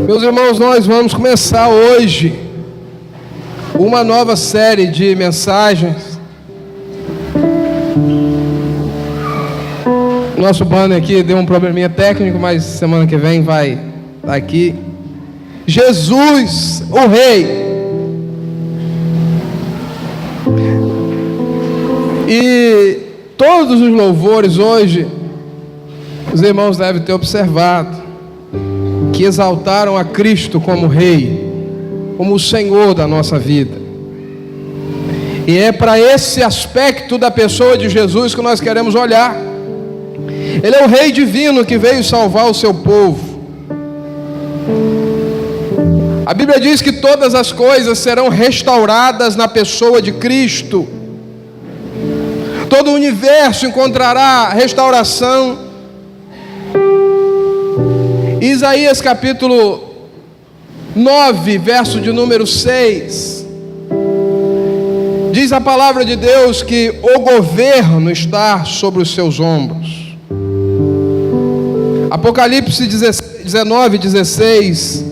Meus irmãos, nós vamos começar hoje uma nova série de mensagens. Nosso banner aqui deu um probleminha técnico, mas semana que vem vai estar aqui. Jesus, o Rei. E todos os louvores hoje, os irmãos devem ter observado que exaltaram a Cristo como Rei, como o Senhor da nossa vida. E é para esse aspecto da pessoa de Jesus que nós queremos olhar. Ele é o Rei divino que veio salvar o seu povo. A Bíblia diz que todas as coisas serão restauradas na pessoa de Cristo. Todo o universo encontrará restauração. Isaías capítulo 9, verso de número 6, diz a palavra de Deus que o governo está sobre os seus ombros. Apocalipse 19, 16,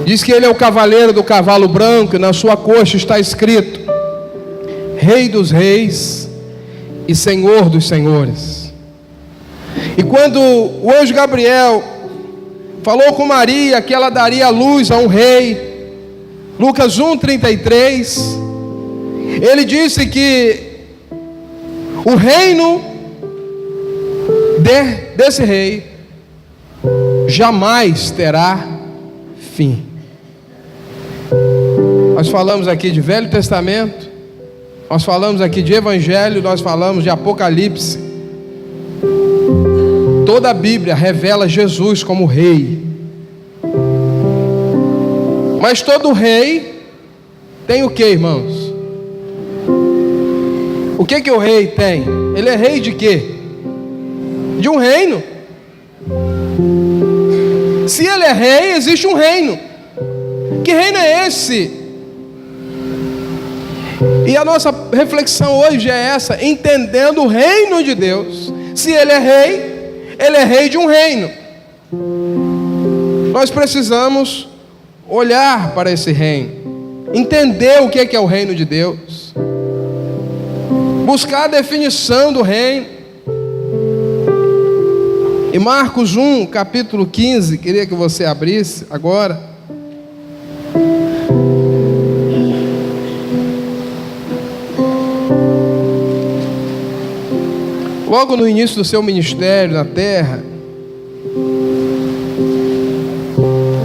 diz que ele é o cavaleiro do cavalo branco, e na sua coxa está escrito: Rei dos reis e Senhor dos senhores. E quando o anjo Gabriel falou com Maria que ela daria luz a um rei, Lucas 1:33, ele disse que o reino desse rei jamais terá fim. Nós falamos aqui de Velho Testamento, nós falamos aqui de Evangelho, nós falamos de Apocalipse. Toda a Bíblia revela Jesus como Rei. Mas todo rei tem o que, irmãos? O que o rei tem? Ele é rei de quê? De um reino. Se ele é rei, existe um reino. Que reino é esse? E a nossa reflexão hoje é essa: entendendo o reino de Deus. Se ele é rei, ele é rei de um reino. Nós precisamos olhar para esse reino, entender o que é o reino de Deus, buscar a definição do reino. Em Marcos 1, capítulo 15, queria que você abrisse agora. Logo no início do seu ministério na terra,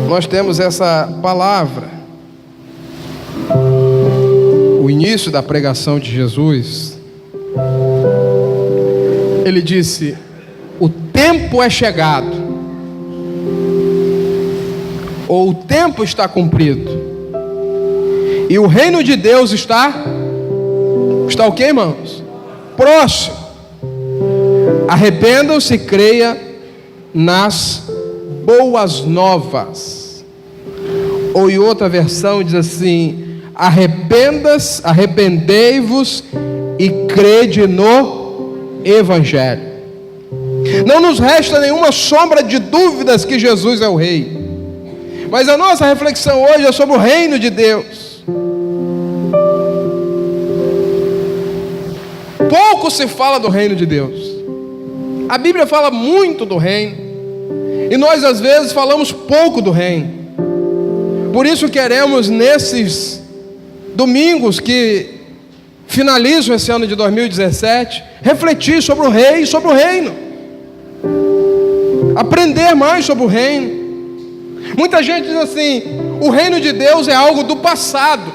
nós temos essa palavra. O início da pregação de Jesus, ele disse: o tempo é chegado, ou o tempo está cumprido, e o reino de Deus está o quê, irmãos? Próximo. Arrependam-se e creia nas boas novas. Ou em outra versão diz assim: arrependei-vos e crede no Evangelho. Não nos resta nenhuma sombra de dúvidas que Jesus é o Rei. Mas a nossa reflexão hoje é sobre o reino de Deus. Pouco se fala do reino de Deus. A Bíblia fala muito do reino, e nós às vezes falamos pouco do reino. Por isso queremos, nesses domingos que finalizam esse ano de 2017, refletir sobre o Rei e sobre o reino, aprender mais sobre o reino. Muita gente diz assim: o reino de Deus é algo do passado,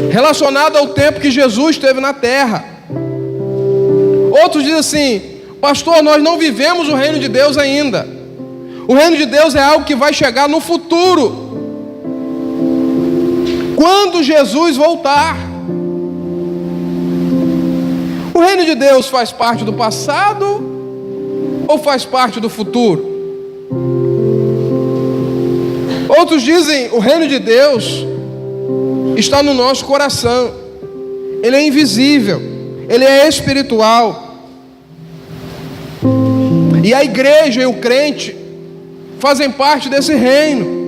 relacionado ao tempo que Jesus esteve na terra. Outros dizem assim: pastor, nós não vivemos o reino de Deus ainda. O reino de Deus é algo que vai chegar no futuro, quando Jesus voltar. O reino de Deus faz parte do passado ou faz parte do futuro? Outros dizem: o reino de Deus está no nosso coração. Ele é invisível, ele é espiritual. E a igreja e o crente fazem parte desse reino.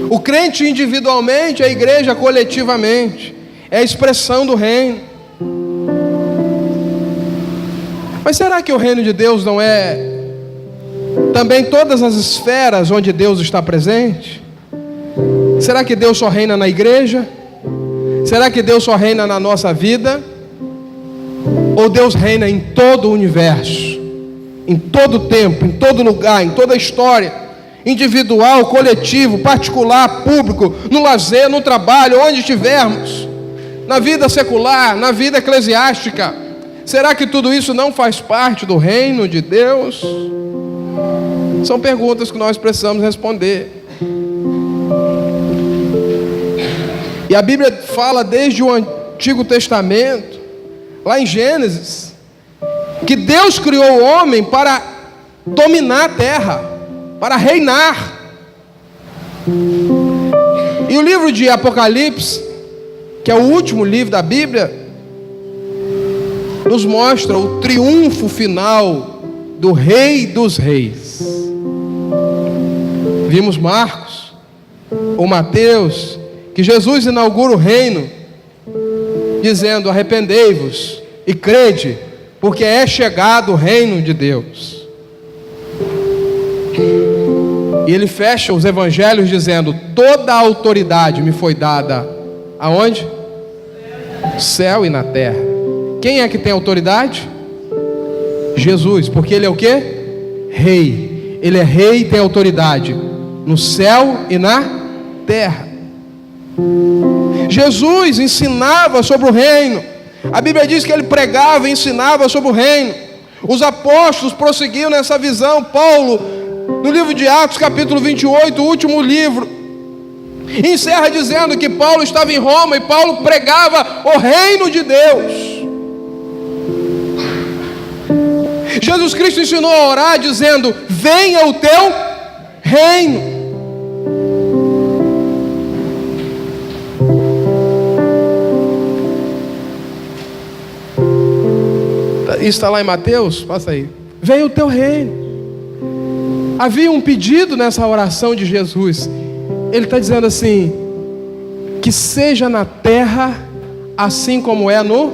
O crente individualmente, a igreja coletivamente. É a expressão do reino. Mas será que o reino de Deus não é também todas as esferas onde Deus está presente? Será que Deus só reina na igreja? Será que Deus só reina na nossa vida? Ou Deus reina em todo o universo? Em todo o tempo, em todo lugar, em toda a história, individual, coletivo, particular, público, no lazer, no trabalho, onde estivermos, na vida secular, na vida eclesiástica. Será que tudo isso não faz parte do reino de Deus? São perguntas que nós precisamos responder. E a Bíblia fala desde o Antigo Testamento, lá em Gênesis, que Deus criou o homem para dominar a terra, para reinar. E o livro de Apocalipse, que é o último livro da Bíblia, nos mostra o triunfo final do Rei dos Reis. Vimos Marcos, ou Mateus, que Jesus inaugura o reino, dizendo: arrependei-vos e crede, porque é chegado o reino de Deus. E ele fecha os evangelhos dizendo: toda a autoridade me foi dada, aonde? No céu e na terra. Quem é que tem autoridade? Jesus, porque ele é o quê? Rei. Ele é rei e tem autoridade no céu e na terra. Jesus ensinava sobre o reino. A Bíblia diz que ele pregava e ensinava sobre o reino. Os apóstolos prosseguiam nessa visão. Paulo, no livro de Atos, capítulo 28, o último livro, encerra dizendo que Paulo estava em Roma e Paulo pregava o reino de Deus. Jesus Cristo ensinou a orar dizendo: venha o teu reino. Isso está lá em Mateus, passa aí. Venha o teu reino. Havia um pedido nessa oração de Jesus. Ele está dizendo assim: que seja na terra assim como é no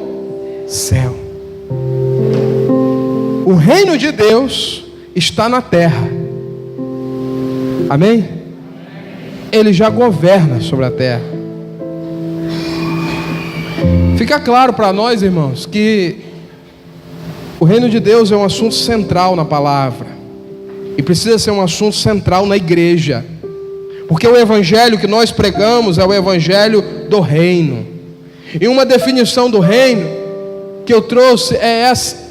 céu. O reino de Deus está na terra. Amém? Ele já governa sobre a terra. Fica claro para nós, irmãos, que o reino de Deus é um assunto central na palavra. E precisa ser um assunto central na igreja. Porque o evangelho que nós pregamos é o evangelho do reino. E uma definição do reino que eu trouxe é essa.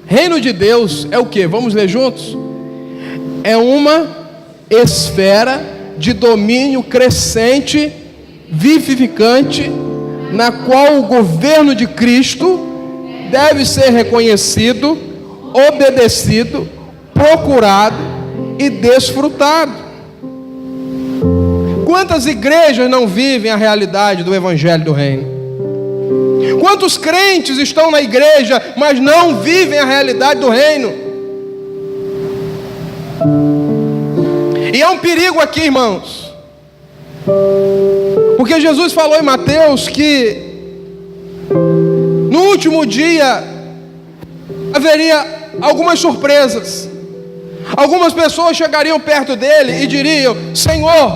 Reino de Deus é o que? Vamos ler juntos? É uma esfera de domínio crescente, vivificante, na qual o governo de Cristo deve ser reconhecido, obedecido, procurado e desfrutado. Quantas igrejas não vivem a realidade do evangelho do reino? Quantos crentes estão na igreja, mas não vivem a realidade do reino? E há um perigo aqui, irmãos, porque Jesus falou em Mateus que no último dia haveria algumas surpresas. Algumas pessoas chegariam perto dele e diriam: Senhor,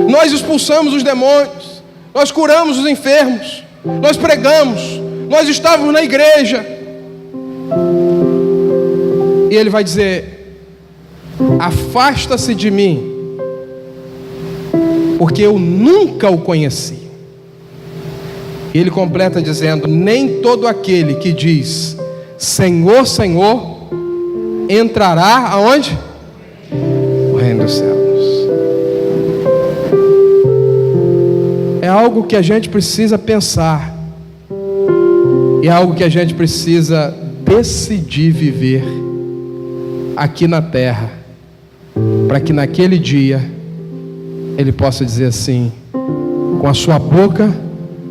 nós expulsamos os demônios, nós curamos os enfermos, nós pregamos, nós estávamos na igreja. E ele vai dizer: afasta-se de mim, porque eu nunca o conheci. E ele completa dizendo: nem todo aquele que diz Senhor, Senhor, entrará aonde? No reino dos céus. É algo que a gente precisa pensar. E é algo que a gente precisa decidir viver aqui na terra, para que naquele dia ele possa dizer assim: com a sua boca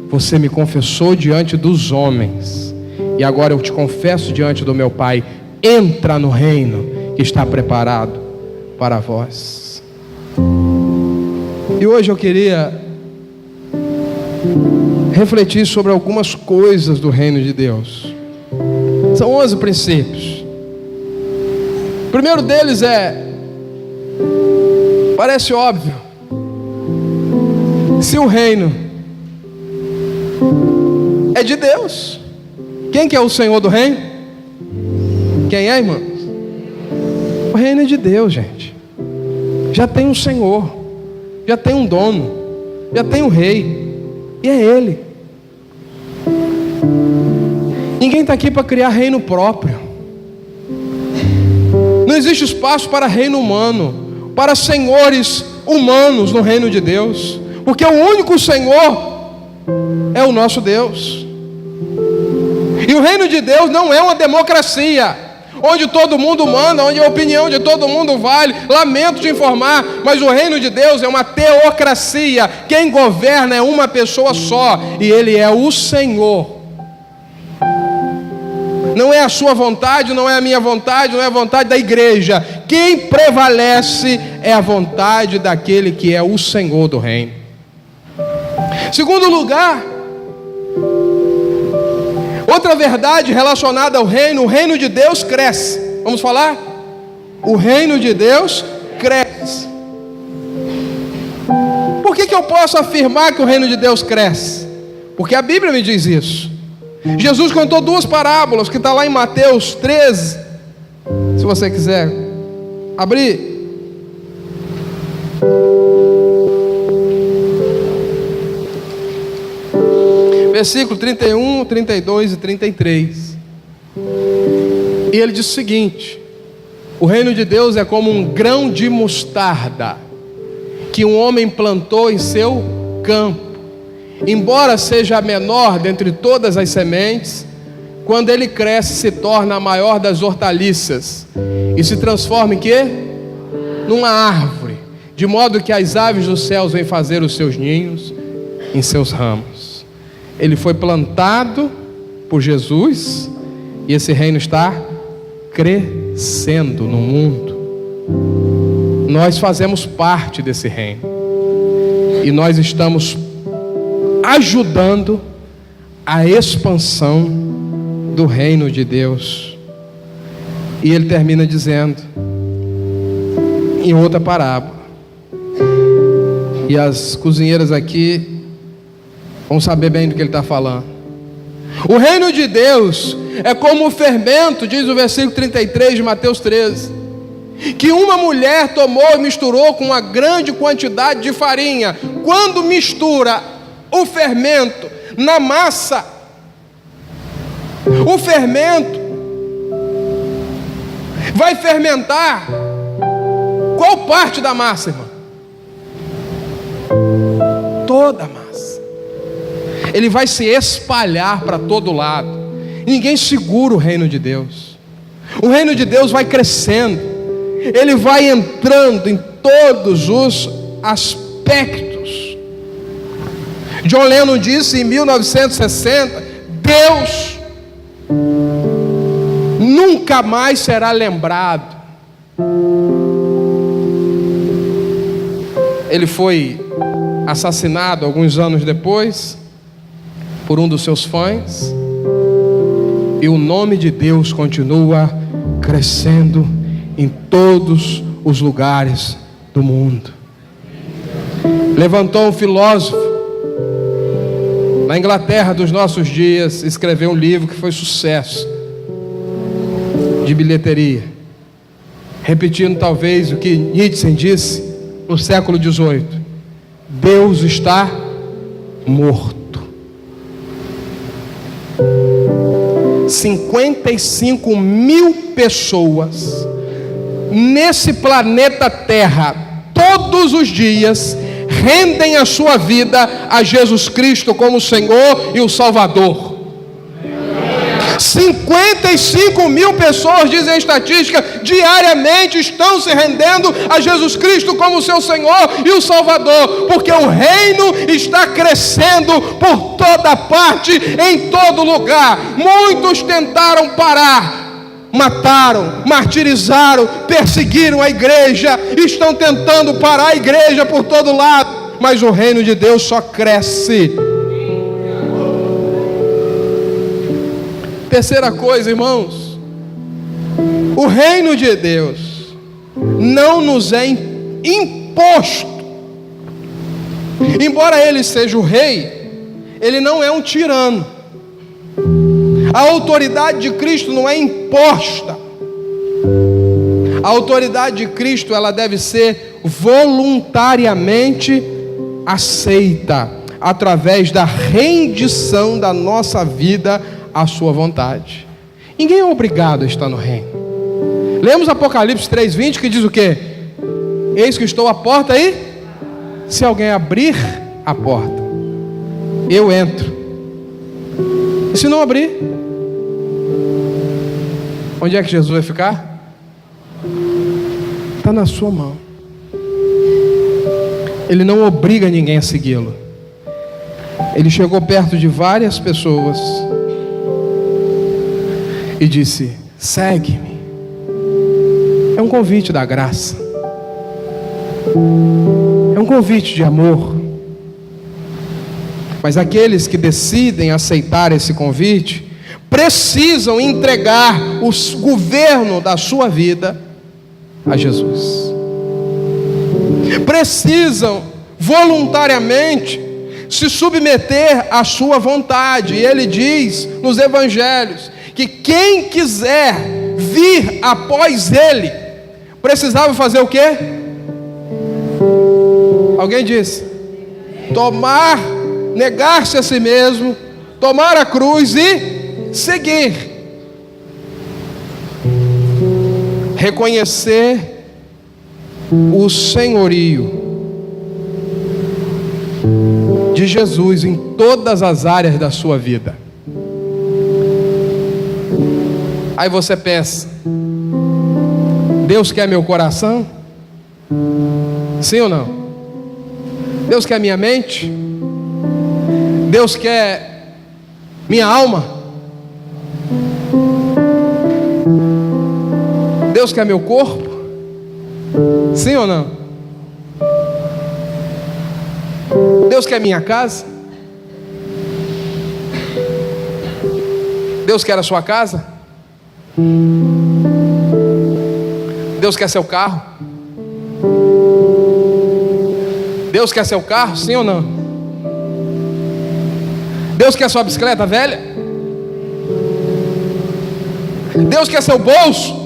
você me confessou diante dos homens, E agora eu te confesso diante do meu Pai: entra no reino que está preparado para vós. E hoje eu queria refletir sobre algumas coisas do reino de Deus. São 11 princípios. O primeiro deles parece óbvio: se o reino é de Deus, quem que é o Senhor do reino? Quem é, irmãos? O reino é de Deus, gente. Já tem um Senhor, já tem um dono, já tem um rei, e é Ele. Ninguém está aqui para criar reino próprio. Não existe espaço para reino humano, para senhores humanos no reino de Deus, porque o único Senhor é o nosso Deus. E o reino de Deus não é uma democracia, onde todo mundo manda, onde a opinião de todo mundo vale. Lamento te informar, mas o reino de Deus é uma teocracia. Quem governa é uma pessoa só, e Ele é o Senhor. Não é a sua vontade, não é a minha vontade, não é a vontade da igreja. Quem prevalece é a vontade daquele que é o Senhor do reino. Segundo lugar, outra verdade relacionada ao reino: o reino de Deus cresce. Vamos falar? O reino de Deus cresce. Por que eu posso afirmar que o reino de Deus cresce? Porque a Bíblia me diz isso. Jesus contou 2 parábolas, que está lá em Mateus 13. Se você quiser abrir. Versículo 31, 32 e 33. E ele diz o seguinte: o reino de Deus é como um grão de mostarda que um homem plantou em seu campo. Embora seja a menor dentre todas as sementes, quando ele cresce, se torna a maior das hortaliças e se transforma em quê? Numa árvore, de modo que as aves dos céus vêm fazer os seus ninhos em seus ramos. Ele foi plantado por Jesus e esse reino está crescendo no mundo. Nós fazemos parte desse reino e nós estamos ajudando a expansão do reino de Deus. E ele termina dizendo em outra parábola, e as cozinheiras aqui vão saber bem do que ele está falando. O reino de Deus é como o fermento, diz o versículo 33 de Mateus 13, que uma mulher tomou e misturou com uma grande quantidade de farinha. Quando mistura o fermento na massa, o fermento vai fermentar qual parte da massa, irmão? Toda a massa. Ele vai se espalhar para todo lado. Ninguém segura o reino de Deus. O reino de Deus vai crescendo. Ele vai entrando em todos os aspectos. John Lennon disse em 1960: Deus nunca mais será lembrado. Ele foi assassinado alguns anos depois por um dos seus fãs, e o nome de Deus continua crescendo em todos os lugares do mundo. Levantou um filósofo na Inglaterra dos nossos dias, escreveu um livro que foi sucesso de bilheteria, repetindo talvez o que Nietzsche disse no século XVIII: Deus está morto. 55 mil pessoas nesse planeta Terra, todos os dias, rendem a sua vida a Jesus Cristo como o Senhor e o Salvador. 55 mil pessoas, dizem a estatística, diariamente estão se rendendo a Jesus Cristo como o seu Senhor e o Salvador, porque o reino está crescendo por toda parte, em todo lugar. Muitos tentaram parar, mataram, martirizaram, perseguiram a igreja, estão tentando parar a igreja por todo lado, mas o reino de Deus só cresce. Terceira coisa, irmãos, o reino de Deus não nos é imposto. Embora ele seja o rei, ele não é um tirano. A autoridade de Cristo não é imposta. A autoridade de Cristo, ela deve ser voluntariamente aceita, através da rendição da nossa vida à sua vontade. Ninguém é obrigado a estar no reino. Lemos Apocalipse 3:20, que diz o quê? Eis que estou à porta aí. Se alguém abrir a porta, eu entro. E se não abrir, onde é que Jesus vai ficar? Está na sua mão. Ele não obriga ninguém a segui-lo. Ele chegou perto de várias pessoas e disse: segue-me. É um convite da graça, é um convite de amor. Mas aqueles que decidem aceitar esse convite precisam entregar o governo da sua vida a Jesus. Precisam voluntariamente se submeter à sua vontade. E ele diz nos evangelhos que quem quiser vir após ele precisava fazer o quê? Alguém disse: negar-se a si mesmo, tomar a cruz e seguir. Reconhecer o senhorio de Jesus em todas as áreas da sua vida. Aí você pensa: Deus quer meu coração? Sim ou não? Deus quer minha mente? Deus quer minha alma? Deus quer meu corpo? Sim ou não? Deus quer minha casa? Deus quer a sua casa? Deus quer seu carro? Deus quer seu carro, sim ou não? Deus quer sua bicicleta velha? Deus quer seu bolso?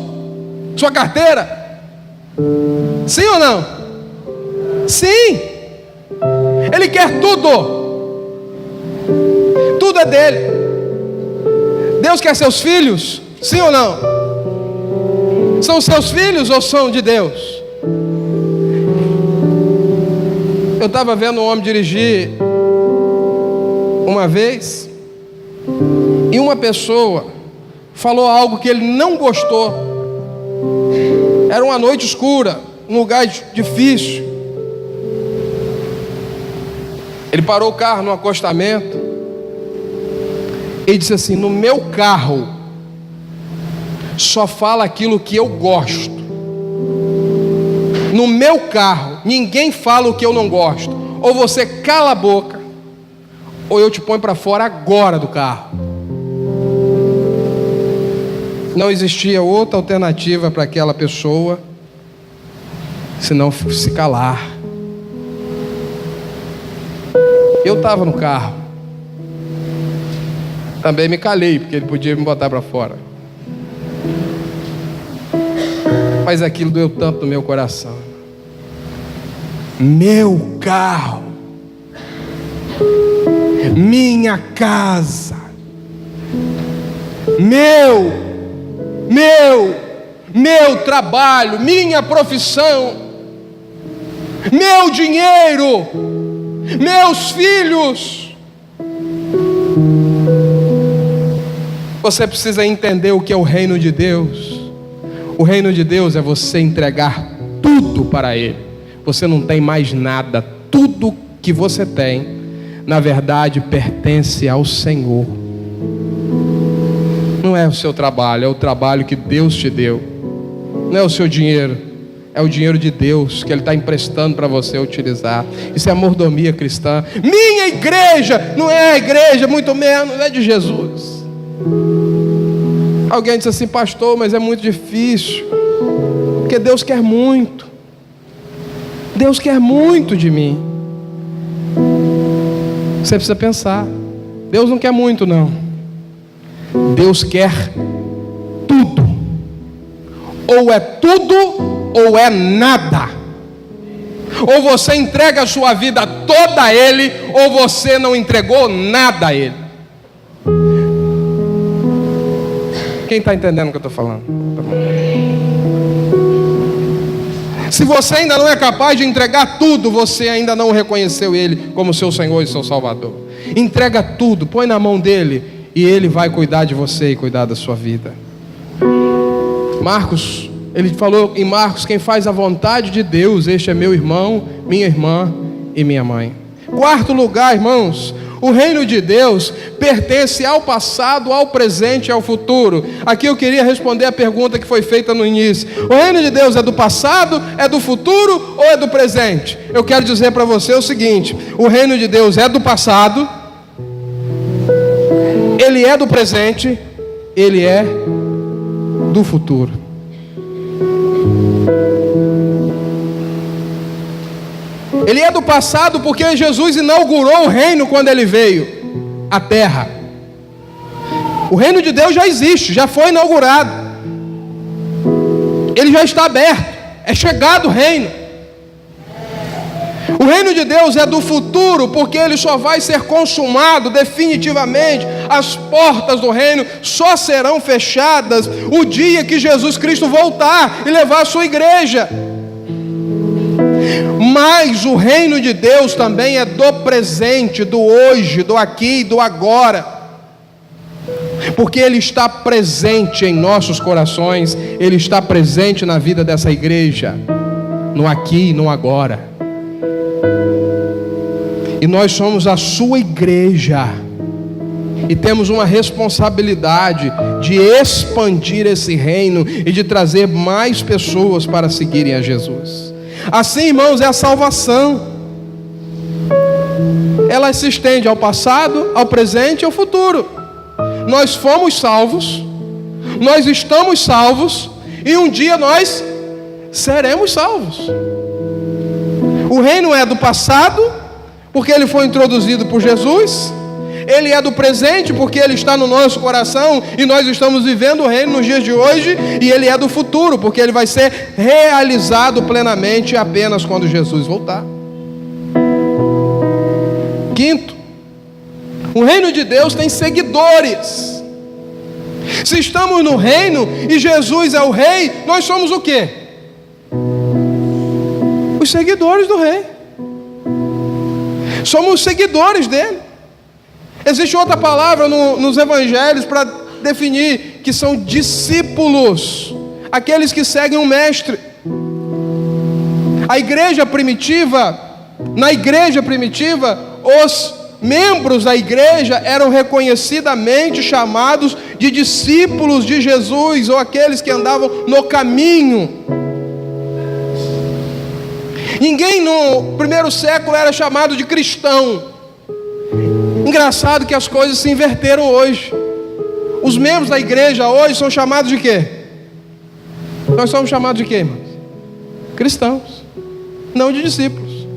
Sua carteira? Sim ou não? Sim! Ele quer tudo. Tudo é dele. Deus quer seus filhos? Sim ou não? São seus filhos ou são de Deus? Eu estava vendo um homem dirigir uma vez, e uma pessoa falou algo que ele não gostou. Era uma noite escura, um lugar difícil. Ele parou o carro no acostamento e disse assim: no meu carro só fala aquilo que eu gosto. No meu carro ninguém fala o que eu não gosto. Ou você cala a boca, ou eu te ponho para fora agora do carro. Não existia outra alternativa para aquela pessoa senão se calar. Eu estava no carro, também me calei, porque ele podia me botar para fora. Mas aquilo doeu tanto no meu coração. Meu carro, minha casa, meu trabalho, minha profissão, meu dinheiro, meus filhos. Você precisa entender o que é o reino de Deus. O reino de Deus é você entregar tudo para Ele. Você não tem mais nada. Tudo que você tem na verdade, pertence ao Senhor. Não é o seu trabalho, é o trabalho que Deus te deu. Não é o seu dinheiro, é o dinheiro de Deus que Ele está emprestando para você utilizar. Isso é a mordomia cristã. Minha igreja não é a igreja, muito menos é de Jesus. Alguém disse assim: pastor, mas é muito difícil, porque Deus quer muito. Deus quer muito de mim. Você precisa pensar. Deus não quer muito, não. Deus quer tudo. Ou é tudo, ou é nada. Ou você entrega a sua vida toda a Ele, ou você não entregou nada a Ele. Quem está entendendo o que eu estou falando? Se você ainda não é capaz de entregar tudo, você ainda não reconheceu Ele como seu Senhor e seu Salvador. Entrega tudo, põe na mão dEle, e Ele vai cuidar de você e cuidar da sua vida. Marcos, ele falou em Marcos: quem faz a vontade de Deus, este é meu irmão, minha irmã e minha mãe. Quarto lugar, irmãos, o reino de Deus pertence ao passado, ao presente e ao futuro. Aqui eu queria responder a pergunta que foi feita no início: o reino de Deus é do passado, é do futuro ou é do presente? Eu quero dizer para você o seguinte: o reino de Deus é do passado, ele é do presente, ele é do futuro. Ele é do passado porque Jesus inaugurou o reino quando Ele veio à terra. O reino de Deus já existe, já foi inaugurado. Ele já está aberto, é chegado o reino. O reino de Deus é do futuro porque ele só vai ser consumado definitivamente. As portas do reino só serão fechadas o dia que Jesus Cristo voltar e levar a sua igreja. Mas o reino de Deus também é do presente, do hoje, do aqui e do agora. Porque Ele está presente em nossos corações, Ele está presente na vida dessa igreja, no aqui e no agora. E nós somos a sua igreja, e temos uma responsabilidade de expandir esse reino e de trazer mais pessoas para seguirem a Jesus. Assim, irmãos, é a salvação. Ela se estende ao passado, ao presente e ao futuro. Nós fomos salvos, nós estamos salvos, e um dia nós seremos salvos. O reino é do passado, porque ele foi introduzido por Jesus. Ele é do presente, porque ele está no nosso coração e nós estamos vivendo o reino nos dias de hoje. E ele é do futuro, porque ele vai ser realizado plenamente apenas quando Jesus voltar. Quinto, o reino de Deus tem seguidores. Se estamos no reino e Jesus é o rei, nós somos o quê? Os seguidores do rei. Somos seguidores dele. Existe outra palavra nos evangelhos para definir que são discípulos, aqueles que seguem um mestre. Na igreja primitiva, os membros da igreja eram reconhecidamente chamados de discípulos de Jesus, ou aqueles que andavam no caminho. Ninguém no primeiro século era chamado de cristão. Engraçado que as coisas se inverteram hoje. Os membros da igreja hoje são chamados de quê? Nós somos chamados de quê, irmãos? Cristãos, não de discípulos.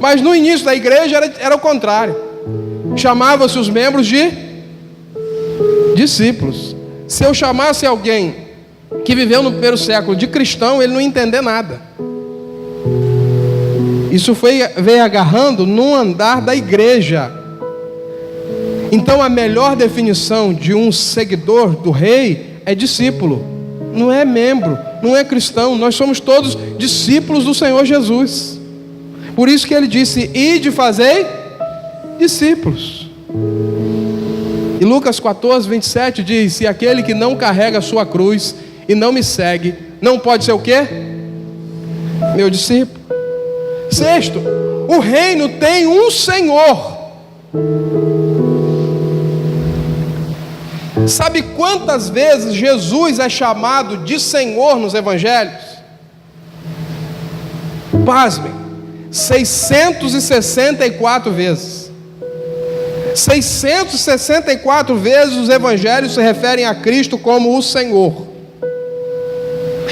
Mas no início da igreja era o contrário. Chamava-se os membros de discípulos. Se eu chamasse alguém que viveu no primeiro século de cristão, ele não ia entender nada. Isso veio agarrando no andar da igreja. Então a melhor definição de um seguidor do rei é discípulo. Não é membro, não é cristão. Nós somos todos discípulos do Senhor Jesus. Por isso que ele disse: ide fazei discípulos. E Lucas 14, 27 diz: e aquele que não carrega a sua cruz e não me segue, não pode ser o quê? Meu discípulo. Sexto, o reino tem um Senhor. Sabe quantas vezes Jesus é chamado de Senhor nos evangelhos? Pasmem, 664 vezes. 664 vezes os evangelhos se referem a Cristo como o Senhor.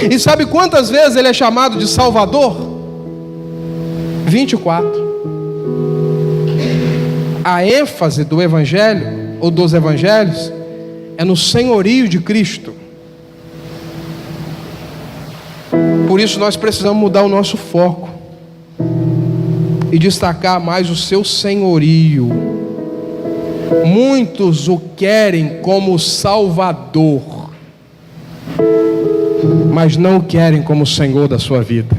E sabe quantas vezes ele é chamado de Salvador? 24. A ênfase do evangelho, ou dos evangelhos, é no senhorio de Cristo. Por isso nós precisamos mudar o nosso foco e destacar mais o seu senhorio. Muitos o querem como Salvador, mas não o querem como Senhor da sua vida.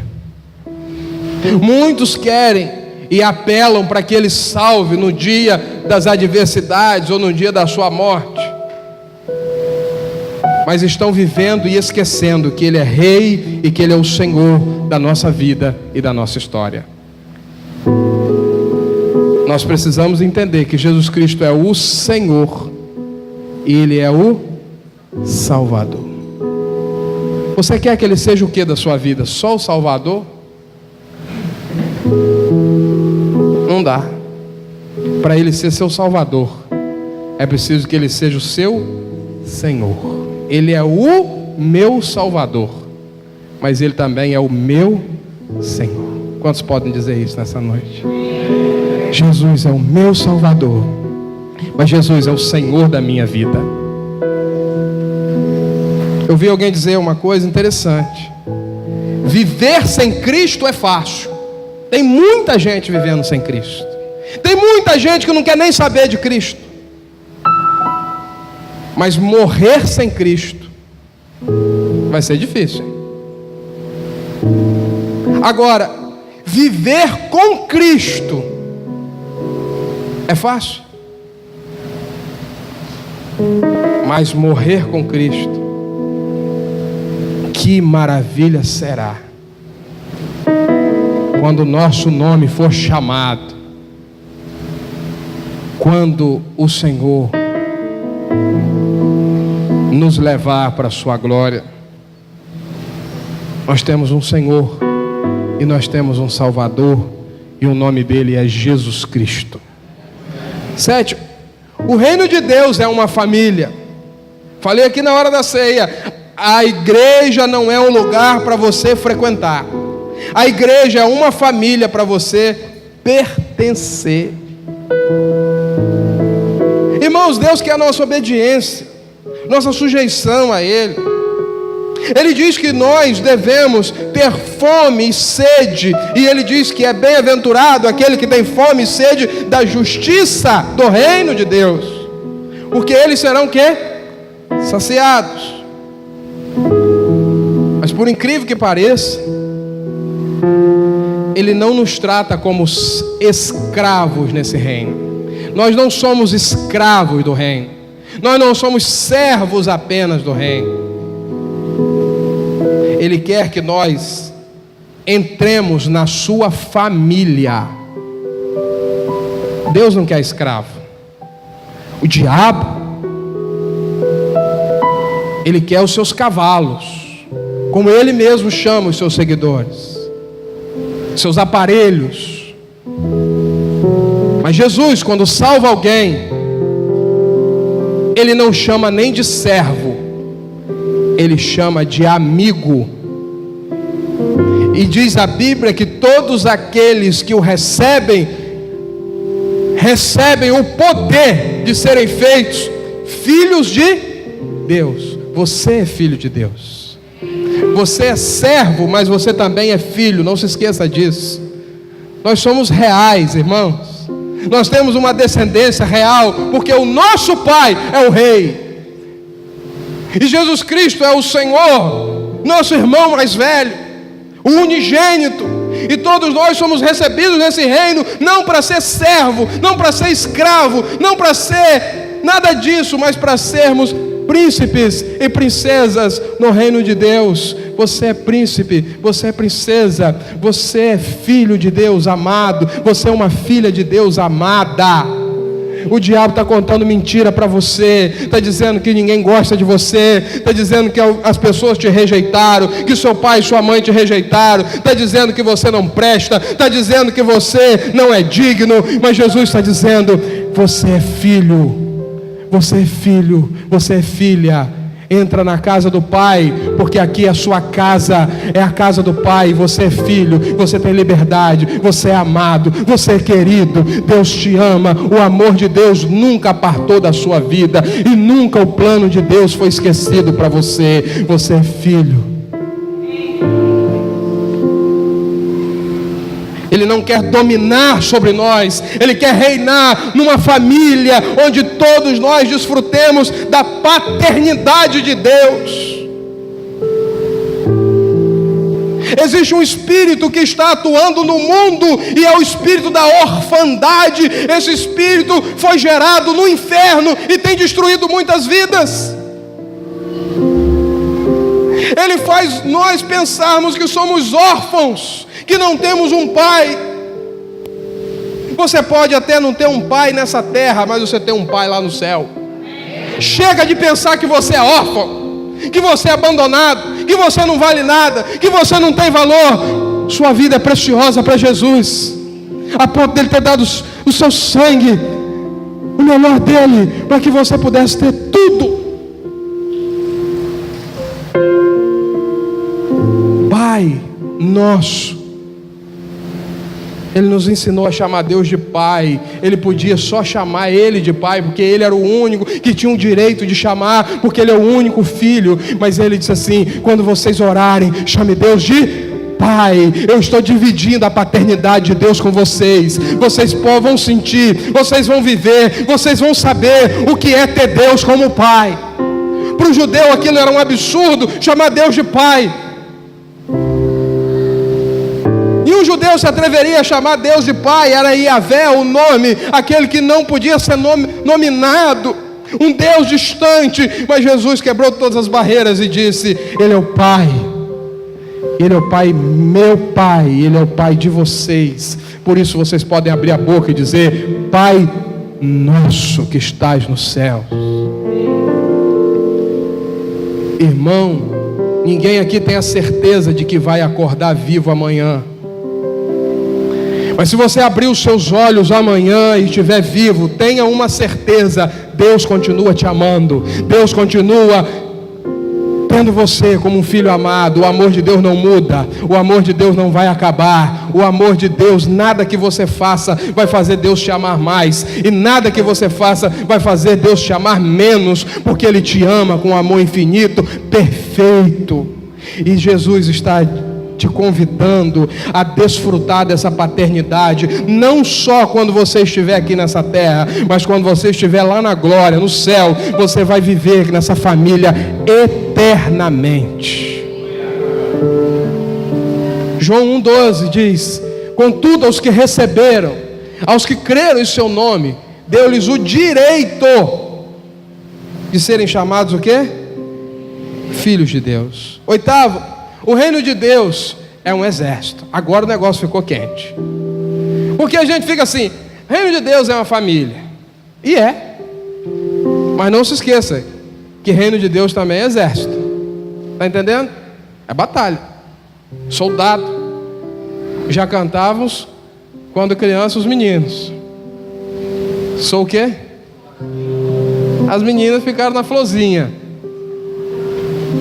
Muitos querem e apelam para que Ele salve no dia das adversidades ou no dia da sua morte, mas estão vivendo e esquecendo que Ele é Rei e que Ele é o Senhor da nossa vida e da nossa história. Nós precisamos entender que Jesus Cristo é o Senhor e Ele é o Salvador. Você quer que Ele seja o que da sua vida? Só o Salvador? Não dá. Para Ele ser seu Salvador, é preciso que Ele seja o seu Senhor. Ele é o meu Salvador, mas Ele também é o meu Senhor. Quantos podem dizer isso nessa noite? Jesus é o meu Salvador, mas Jesus é o Senhor da minha vida. Eu vi alguém dizer uma coisa interessante: viver sem Cristo é fácil. Tem muita gente vivendo sem Cristo. Tem muita gente que não quer nem saber de Cristo. Mas morrer sem Cristo vai ser difícil. Agora, viver com Cristo é fácil. Mas morrer com Cristo, que maravilha será quando o nosso nome for chamado, quando o Senhor nos levar para a sua glória. Nós temos um Senhor e nós temos um Salvador, e o nome dele é Jesus Cristo. 7. O reino de Deus é uma família. Falei aqui na hora da ceia, a igreja não é um lugar para você frequentar. A igreja é uma família para você pertencer. Irmãos, Deus quer a nossa obediência, nossa sujeição a Ele. Ele diz que nós devemos ter fome e sede, e Ele diz que é bem-aventurado aquele que tem fome e sede da justiça do reino de Deus, porque eles serão o quê? Saciados. Mas por incrível que pareça, Ele não nos trata como escravos nesse reino. Nós não somos escravos do reino. Nós não somos servos apenas do reino. Ele quer que nós entremos na sua família. Deus não quer escravo. O diabo, ele quer os seus cavalos, como ele mesmo chama os seus seguidores, seus aparelhos. Mas Jesus, quando salva alguém, Ele não chama nem de servo, Ele chama de amigo. E diz a Bíblia que todos aqueles que o recebem, recebem o poder de serem feitos filhos de Deus. Você é filho de Deus. Você é servo, mas você também é filho, não se esqueça disso. Nós somos reais, irmãos. Nós temos uma descendência real, porque o nosso Pai é o Rei. E Jesus Cristo é o Senhor, nosso irmão mais velho, o unigênito. E todos nós somos recebidos nesse reino, não para ser servo, não para ser escravo, não para ser nada disso, mas para sermos príncipes e princesas no reino de Deus. Você é príncipe, você é princesa, você é filho de Deus amado, você é uma filha de Deus amada. O diabo está contando mentira para você, está dizendo que ninguém gosta de você, está dizendo que as pessoas te rejeitaram, que seu pai e sua mãe te rejeitaram, está dizendo que você não presta, está dizendo que você não é digno, mas Jesus está dizendo: você é filho, você é filho, você é filha. Entra na casa do Pai, porque aqui é a sua casa, é a casa do Pai. Você é filho, você tem liberdade, você é amado, você é querido. Deus te ama, o amor de Deus nunca apartou da sua vida, e nunca o plano de Deus foi esquecido para você. Você é filho. Ele não quer dominar sobre nós, Ele quer reinar numa família onde todos nós desfrutemos da paternidade de Deus. Existe um espírito que está atuando no mundo, e é o espírito da orfandade. Esse espírito foi gerado no inferno e tem destruído muitas vidas. Ele faz nós pensarmos que somos órfãos, que não temos um pai. Você pode até não ter um pai nessa terra, mas você tem um pai lá no céu. Chega de pensar que você é órfão, que você é abandonado, que você não vale nada, que você não tem valor. Sua vida é preciosa para Jesus, a ponto dele ter dado o seu sangue, o melhor dele, para que você pudesse ter tudo. Pai nosso. Ele nos ensinou a chamar Deus de Pai. Ele podia só chamar Ele de Pai, porque Ele era o único que tinha o direito de chamar, porque Ele é o único Filho. Mas Ele disse assim: quando vocês orarem, chame Deus de Pai. Eu estou dividindo a paternidade de Deus com vocês. Vocês vão sentir, vocês vão viver, vocês vão saber o que é ter Deus como Pai. Para o judeu aquilo era um absurdo, chamar Deus de Pai. E um judeu se atreveria a chamar Deus de Pai, era Yahvé o nome, aquele que não podia ser nominado, um Deus distante. Mas Jesus quebrou todas as barreiras e disse: Ele é o Pai, Ele é o Pai, meu Pai, Ele é o Pai de vocês. Por isso vocês podem abrir a boca e dizer: Pai nosso que estás no céu. Irmão, ninguém aqui tem a certeza de que vai acordar vivo amanhã. Mas se você abrir os seus olhos amanhã e estiver vivo, tenha uma certeza: Deus continua te amando, Deus continua tendo você como um filho amado. O amor de Deus não muda, o amor de Deus não vai acabar. O amor de Deus, nada que você faça vai fazer Deus te amar mais, e nada que você faça vai fazer Deus te amar menos, porque Ele te ama com um amor infinito, perfeito. E Jesus está te convidando a desfrutar dessa paternidade, não só quando você estiver aqui nessa terra, mas quando você estiver lá na glória, no céu. Você vai viver nessa família eternamente. João 1,12 diz: contudo, aos que receberam, aos que creram em seu nome, deu-lhes o direito de serem chamados o quê? Filhos de Deus. Oitavo, o reino de Deus é um exército. Agora o negócio ficou quente, porque a gente fica assim: reino de Deus é uma família. E é. Mas não se esqueça que reino de Deus também é exército. Está entendendo? É batalha, soldado. Já cantávamos quando crianças, os meninos. Sou o quê? As meninas ficaram na florzinha,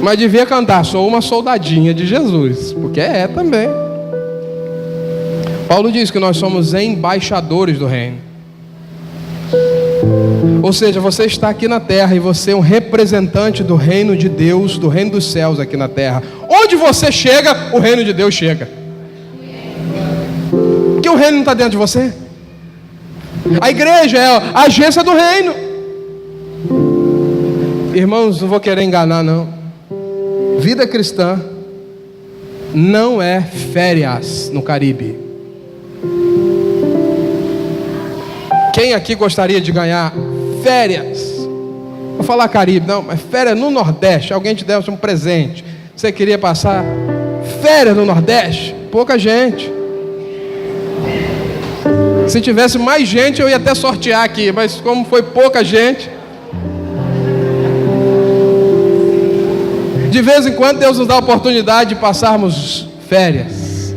mas devia cantar: sou uma soldadinha de Jesus, porque é também. Paulo diz que nós somos embaixadores do reino. Ou seja, você está aqui na terra e você é um representante do reino de Deus, do reino dos céus aqui na terra. Onde você chega, o reino de Deus chega. Porque o reino não está dentro de você. A igreja é a agência do reino. Irmãos, não vou querer enganar não. Vida cristã não é férias no Caribe. Quem aqui gostaria de ganhar férias? Vou falar Caribe, não, mas férias no Nordeste. Alguém te desse um presente, você queria passar férias no Nordeste? Pouca gente. Se tivesse mais gente, eu ia até sortear aqui, mas como foi pouca gente, de vez em quando Deus nos dá a oportunidade de passarmos férias,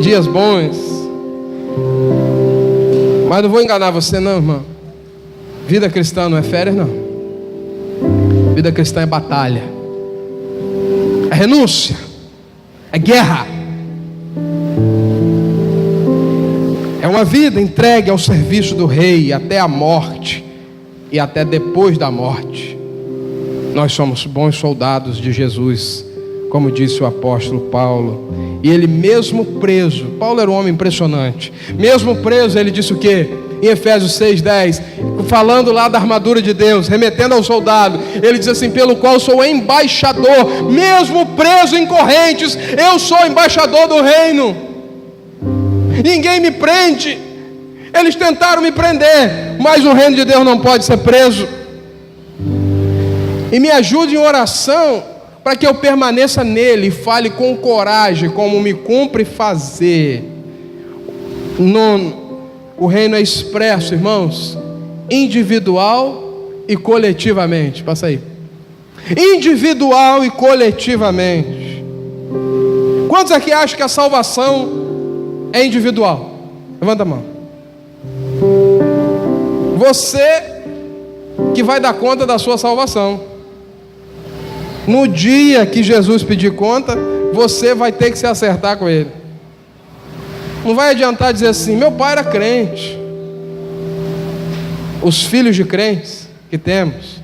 dias bons. Mas não vou enganar você não, irmão. Vida cristã não é férias, não. Vida cristã é batalha, é renúncia, é guerra. É uma vida entregue ao serviço do Rei até a morte e até depois da morte. Nós somos bons soldados de Jesus, como disse o apóstolo Paulo. E ele mesmo preso, Paulo era um homem impressionante, mesmo preso ele disse o quê? Em Efésios 6:10, falando lá da armadura de Deus, remetendo ao soldado, ele diz assim: pelo qual sou embaixador, mesmo preso em correntes, eu sou embaixador do reino. Ninguém me prende. Eles tentaram me prender, mas o reino de Deus não pode ser preso. E me ajude em oração, para que eu permaneça nele e fale com coragem, como me cumpre fazer. Nono, o reino é expresso, irmãos, individual e coletivamente. Passa aí. Individual e coletivamente. Quantos aqui acham que a salvação é individual? Levanta a mão. Você que vai dar conta da sua salvação. No dia que Jesus pedir conta, você vai ter que se acertar com ele. Não vai adiantar dizer assim: meu pai era crente. Os filhos de crentes que temos,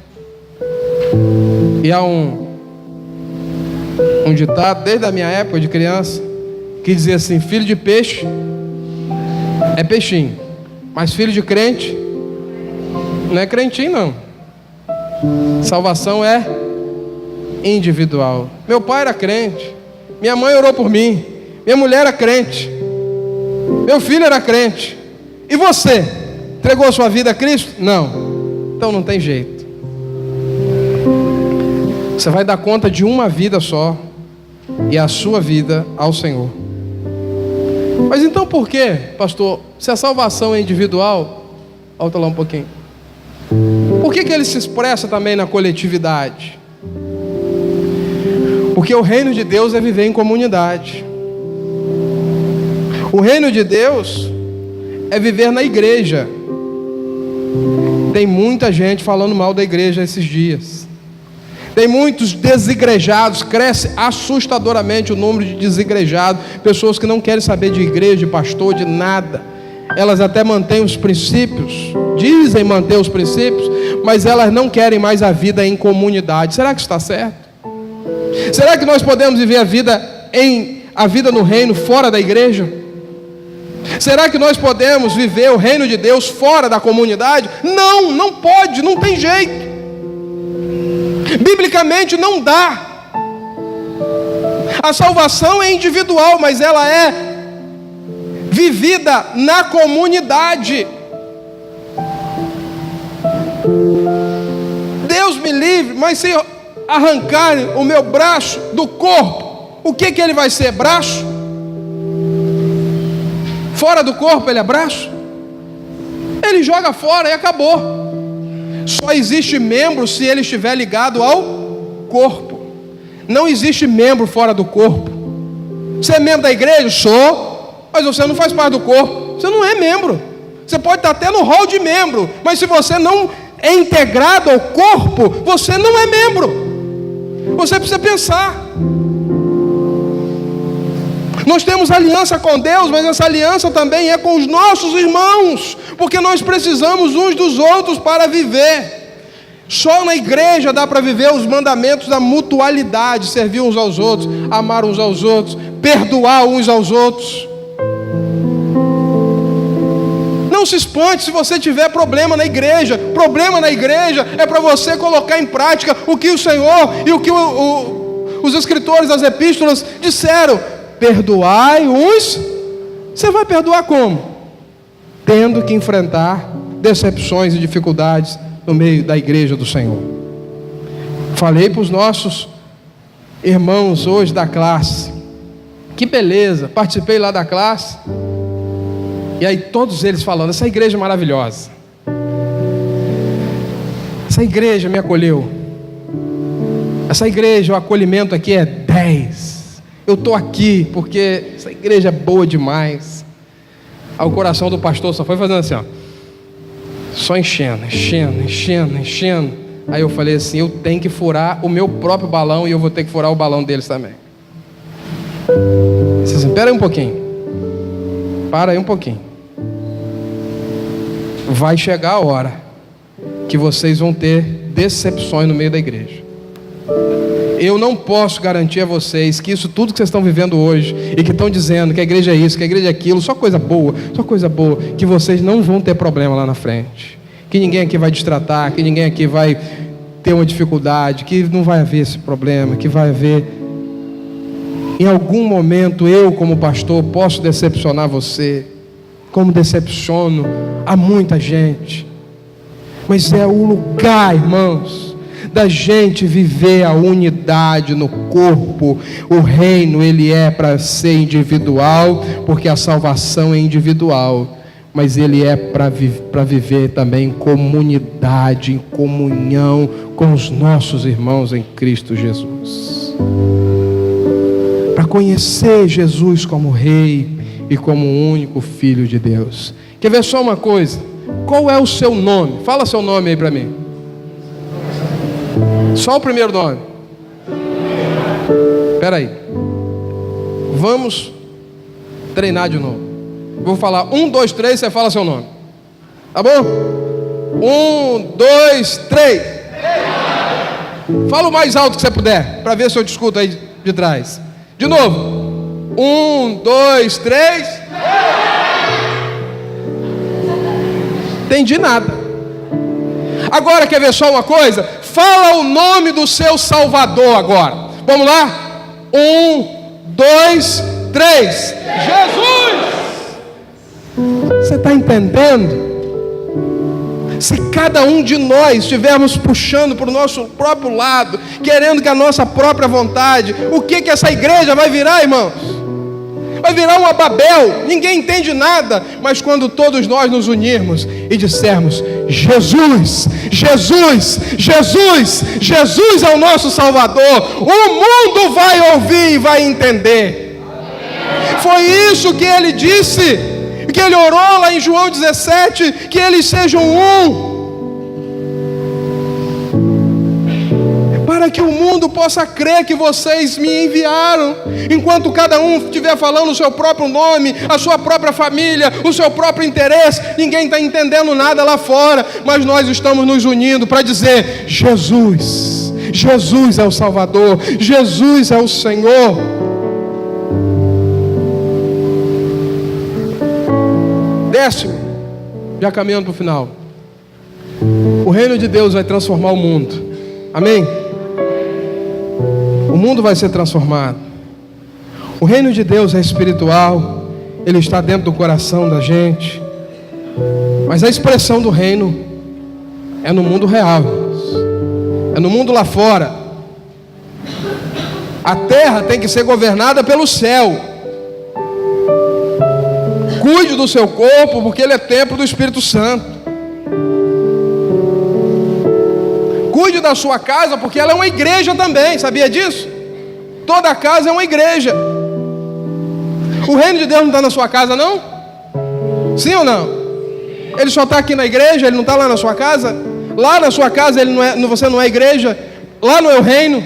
e há um ditado desde a minha época de criança que dizia assim: filho de peixe é peixinho, mas filho de crente não é crentinho não. Salvação é individual. Meu pai era crente, minha mãe orou por mim, minha mulher era crente, meu filho era crente. E você? Entregou a sua vida a Cristo? Não. Então não tem jeito. Você vai dar conta de uma vida só, e a sua vida ao Senhor. Mas então por que, pastor, se a salvação é individual, volta lá um pouquinho, por que ele se expressa também na coletividade? Porque o reino de Deus é viver em comunidade. O reino de Deus é viver na igreja. Tem muita gente falando mal da igreja esses dias. Tem muitos desigrejados, cresce assustadoramente o número de desigrejados, pessoas que não querem saber de igreja, de pastor, de nada. Elas até mantêm os princípios, dizem manter os princípios, mas elas não querem mais a vida em comunidade. Será que está certo? Será que nós podemos viver a vida no reino fora da igreja? Será que nós podemos viver o reino de Deus fora da comunidade? Não, não pode, não tem jeito. Biblicamente não dá. A salvação é individual, mas ela é vivida na comunidade. Deus me livre, mas se arrancarem o meu braço do corpo, o que ele vai ser? Braço? Fora do corpo ele é braço? Ele joga fora e acabou. Só existe membro se ele estiver ligado ao corpo. Não existe membro fora do corpo. Você é membro da igreja? Sou. Mas você não faz parte do corpo. Você não é membro. Você pode estar até no hall de membro, mas se você não é integrado ao corpo, você não é membro. Você precisa pensar. Nós temos aliança com Deus, mas essa aliança também é com os nossos irmãos, porque nós precisamos uns dos outros para viver. Só na igreja dá para viver os mandamentos da mutualidade, servir uns aos outros, amar uns aos outros, perdoar uns aos outros. Não se espante se você tiver problema na igreja. Problema na igreja é para você colocar em prática o que o Senhor e o que os escritores das epístolas disseram. Perdoai uns. Você vai perdoar como? Tendo que enfrentar decepções e dificuldades no meio da igreja do Senhor. Falei para os nossos irmãos hoje da classe. Que beleza, participei lá da classe. E aí todos eles falando, essa igreja é maravilhosa. Essa igreja me acolheu. Essa igreja, o acolhimento aqui é 10. Eu estou aqui porque essa igreja é boa demais. Aí o coração do pastor só foi fazendo assim, ó. Só enchendo. Aí eu falei assim, eu tenho que furar o meu próprio balão e eu vou ter que furar o balão deles também. Disse assim, espera aí um pouquinho. Para aí um pouquinho. Vai chegar a hora que vocês vão ter decepções no meio da igreja. Eu não posso garantir a vocês que isso tudo que vocês estão vivendo hoje e que estão dizendo que a igreja é isso, que a igreja é aquilo, só coisa boa, que vocês não vão ter problema lá na frente, que ninguém aqui vai destratar, que ninguém aqui vai ter uma dificuldade, que não vai haver esse problema, que vai haver. Em algum momento eu, como pastor, posso decepcionar você, como decepciono a muita gente, mas é o lugar, irmãos, da gente viver a unidade no corpo. O reino, ele é para ser individual, porque a salvação é individual, mas ele é para viver também em comunidade, em comunhão com os nossos irmãos em Cristo Jesus, para conhecer Jesus como Rei e como o único Filho de Deus. Quer ver só uma coisa? Qual é o seu nome? Fala seu nome aí para mim. Só o primeiro nome. Espera aí. Vamos treinar de novo. Vou falar 1, 2, 3, você fala seu nome. Tá bom? 1, 2, 3. Fala o mais alto que você puder, para ver se eu te escuto aí de trás. De novo. 1, 2, 3. Entendi nada. Agora quer ver só uma coisa? Fala o nome do seu Salvador agora. Vamos lá? 1, 2, 3. Jesus! Você está entendendo? Se cada um de nós estivermos puxando para o nosso próprio lado, querendo que a nossa própria vontade, o que essa igreja vai virar, irmãos? Vai virar uma Babel, ninguém entende nada. Mas quando todos nós nos unirmos e dissermos, Jesus, Jesus, Jesus, Jesus é o nosso Salvador, o mundo vai ouvir e vai entender. Foi isso que ele disse, que ele orou lá em João 17, que eles sejam um, para que o mundo possa crer que vocês me enviaram. Enquanto cada um estiver falando o seu próprio nome, a sua própria família, o seu próprio interesse, ninguém está entendendo nada lá fora, mas nós estamos nos unindo para dizer, Jesus, Jesus é o Salvador, Jesus é o Senhor. Décimo, já caminhando para o final, o reino de Deus vai transformar o mundo. Amém? O mundo vai ser transformado. O reino de Deus é espiritual, ele está dentro do coração da gente, mas a expressão do reino é no mundo real, irmãos. É no mundo lá fora. A terra tem que ser governada pelo céu. Cuide do seu corpo, porque ele é templo do Espírito Santo. Cuide da sua casa, porque ela é uma igreja também, sabia disso? Toda casa é uma igreja. O reino de Deus não está na sua casa, não? Sim ou não? Ele só está aqui na igreja, ele não está lá na sua casa? Lá na sua casa ele não é, você não é igreja? Lá não é o reino?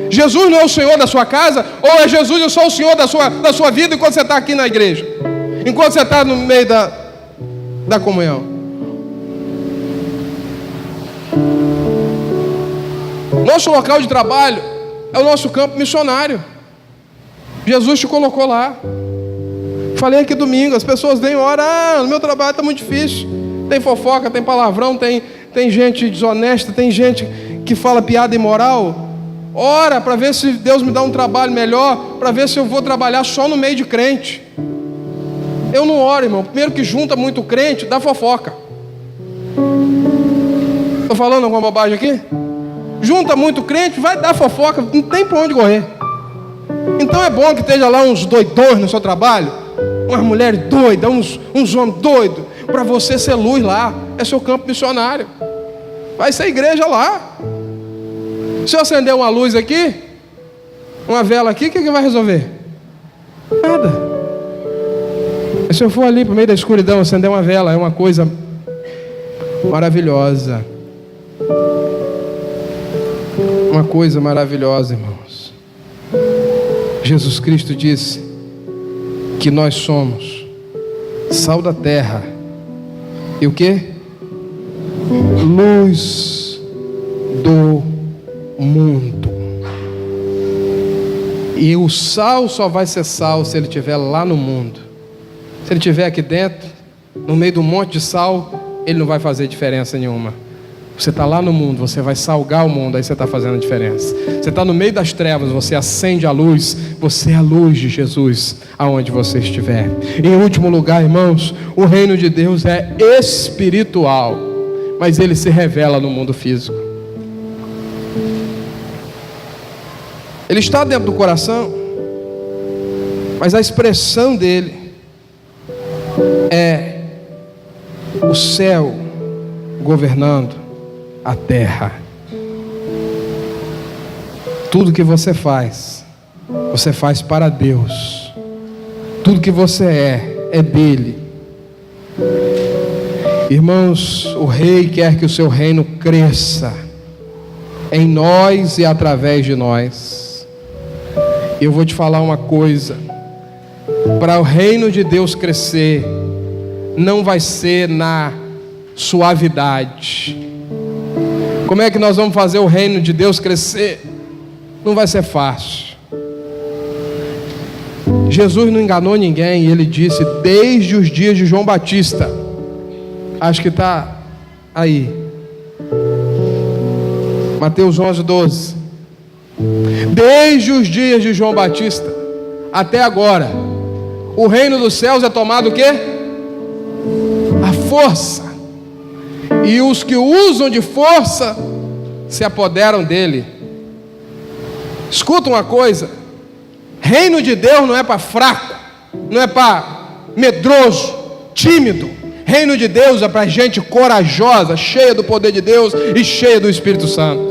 Jesus não é o Senhor da sua casa? Ou é Jesus só o Senhor da sua vida enquanto você está aqui na igreja? Enquanto você está no meio da comunhão? Nosso local de trabalho é o nosso campo missionário. Jesus te colocou lá. Falei aqui domingo, as pessoas vêm e oram, no meu trabalho está muito difícil. Tem fofoca, tem palavrão, tem gente desonesta, tem gente que fala piada imoral. Ora para ver se Deus me dá um trabalho melhor, para ver se eu vou trabalhar só no meio de crente. Eu não oro, irmão. Primeiro que junta muito crente, dá fofoca. Estou falando alguma bobagem aqui? Junta muito crente, vai dar fofoca, não tem para onde correr. Então é bom que esteja lá uns doidões no seu trabalho, umas mulheres doidas, uns homens doidos, para você ser luz lá. É seu campo missionário. Vai ser igreja lá. Se eu acender uma luz aqui, uma vela aqui, o que vai resolver? Nada. E se eu for ali para o meio da escuridão acender uma vela, é uma coisa maravilhosa. Uma coisa maravilhosa, irmãos. Jesus Cristo disse que nós somos sal da terra e o quê? Luz do mundo. E o sal só vai ser sal se ele estiver lá no mundo. Se ele estiver aqui dentro, no meio de um monte de sal, ele não vai fazer diferença nenhuma. Você está lá no mundo, você vai salgar o mundo, aí você está fazendo a diferença. Você está no meio das trevas, você acende a luz, você é a luz de Jesus, aonde você estiver. Em último lugar, irmãos, o reino de Deus é espiritual, mas ele se revela no mundo físico. Ele está dentro do coração, mas a expressão dele é o céu governando a terra. Tudo que você faz para Deus. Tudo que você é dele. Irmãos, o rei quer que o seu reino cresça em nós e através de nós. Eu vou te falar uma coisa: para o reino de Deus crescer, não vai ser na suavidade. Como é que nós vamos fazer o reino de Deus crescer? Não vai ser fácil. Jesus não enganou ninguém. Ele disse desde os dias de João Batista. Acho que está aí, Mateus 11:12. Desde os dias de João Batista até agora, o reino dos céus é tomado o quê? A força. E os que usam de força se apoderam dele. Escuta uma coisa: reino de Deus não é para fraco, não é para medroso, tímido. Reino de Deus é para gente corajosa, cheia do poder de Deus e cheia do Espírito Santo.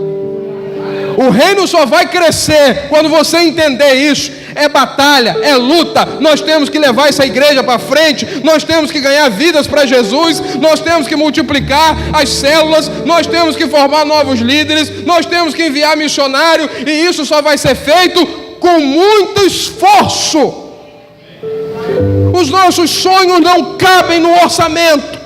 O reino só vai crescer quando você entender isso. É batalha, é luta. Nós temos que levar essa igreja para frente. Nós temos que ganhar vidas para Jesus. Nós temos que multiplicar as células. Nós temos que formar novos líderes. Nós temos que enviar missionário. E isso só vai ser feito com muito esforço. Os nossos sonhos não cabem no orçamento.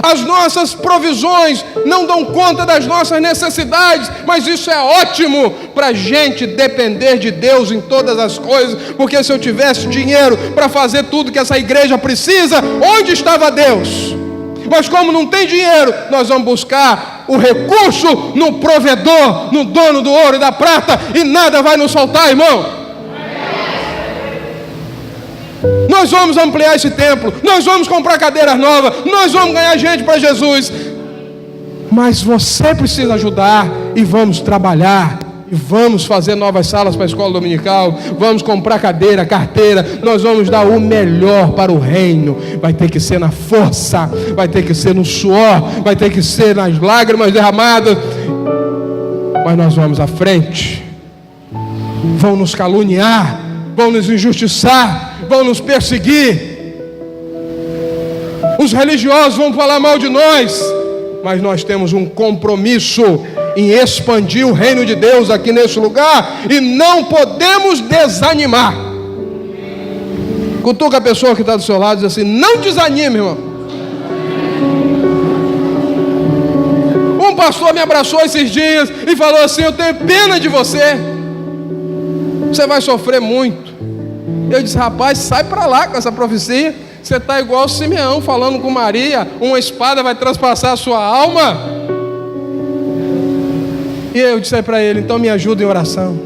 As nossas provisões não dão conta das nossas necessidades, mas isso é ótimo para a gente depender de Deus em todas as coisas, porque se eu tivesse dinheiro para fazer tudo que essa igreja precisa, onde estava Deus? Mas como não tem dinheiro, nós vamos buscar o recurso no provedor, no dono do ouro e da prata, e nada vai nos faltar, irmão. Nós vamos ampliar esse templo, nós vamos comprar cadeiras novas, nós vamos ganhar gente para Jesus. Mas você precisa ajudar, e vamos trabalhar, e vamos fazer novas salas para a escola dominical, vamos comprar cadeira, carteira, nós vamos dar o melhor para o reino. Vai ter que ser na força, vai ter que ser no suor, vai ter que ser nas lágrimas derramadas, mas nós vamos à frente. Vão nos caluniar, vão nos injustiçar, vão nos perseguir, os religiosos vão falar mal de nós, mas nós temos um compromisso em expandir o reino de Deus aqui nesse lugar, e não podemos desanimar. Cutuca a pessoa que está do seu lado e diz assim: não desanime, irmão. Um pastor me abraçou esses dias e falou assim: eu tenho pena de você, você vai sofrer muito. Eu disse: rapaz, sai para lá com essa profecia. Você está igual o Simeão falando com Maria: uma espada vai transpassar a sua alma. E eu disse para ele: então me ajuda em oração.